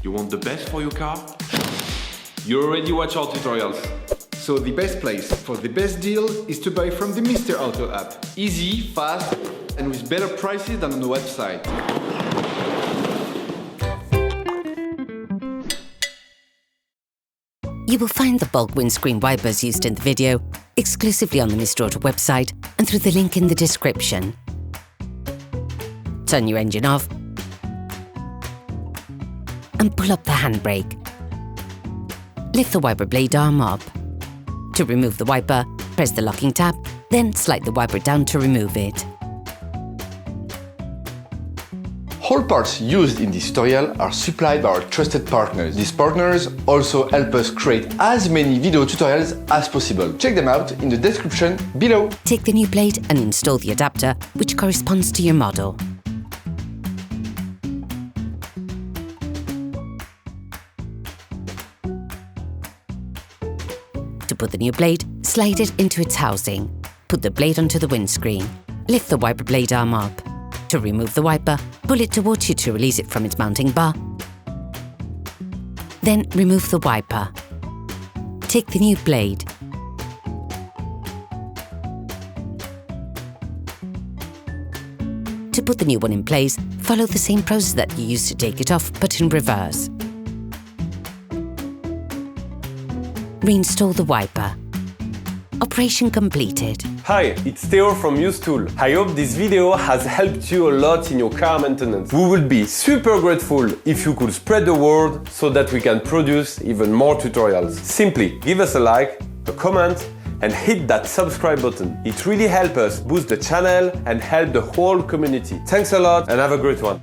You want the best for your car? You already watch our tutorials. So the best place for the best deal is to buy from the Mr. Auto app. Easy, fast, and with better prices than on the website. You will find the bulk windscreen wipers used in the video exclusively on the Mr. Auto website and through the link in the description. Turn your engine off and pull up the handbrake. Lift the wiper blade arm up. To remove the wiper, press the locking tab, then slide the wiper down to remove it. All parts used in this tutorial are supplied by our trusted partners. These partners also help us create as many video tutorials as possible. Check them out in the description below. Take the new blade and install the adapter which corresponds to your model. To put the new blade, slide it into its housing. Put the blade onto the windscreen. Lift the wiper blade arm up. To remove the wiper, pull it towards you to release it from its mounting bar. Then remove the wiper. Take the new blade. To put the new one in place, follow the same process that you used to take it off, but in reverse. Reinstall the wiper. Operation completed. Hi, it's Theo from UseTool. I hope this video has helped you a lot in your car maintenance. We would be super grateful if you could spread the word so that we can produce even more tutorials. Simply give us a like, a comment, and hit that subscribe button. It really helps us boost the channel and help the whole community. Thanks a lot and have a great one.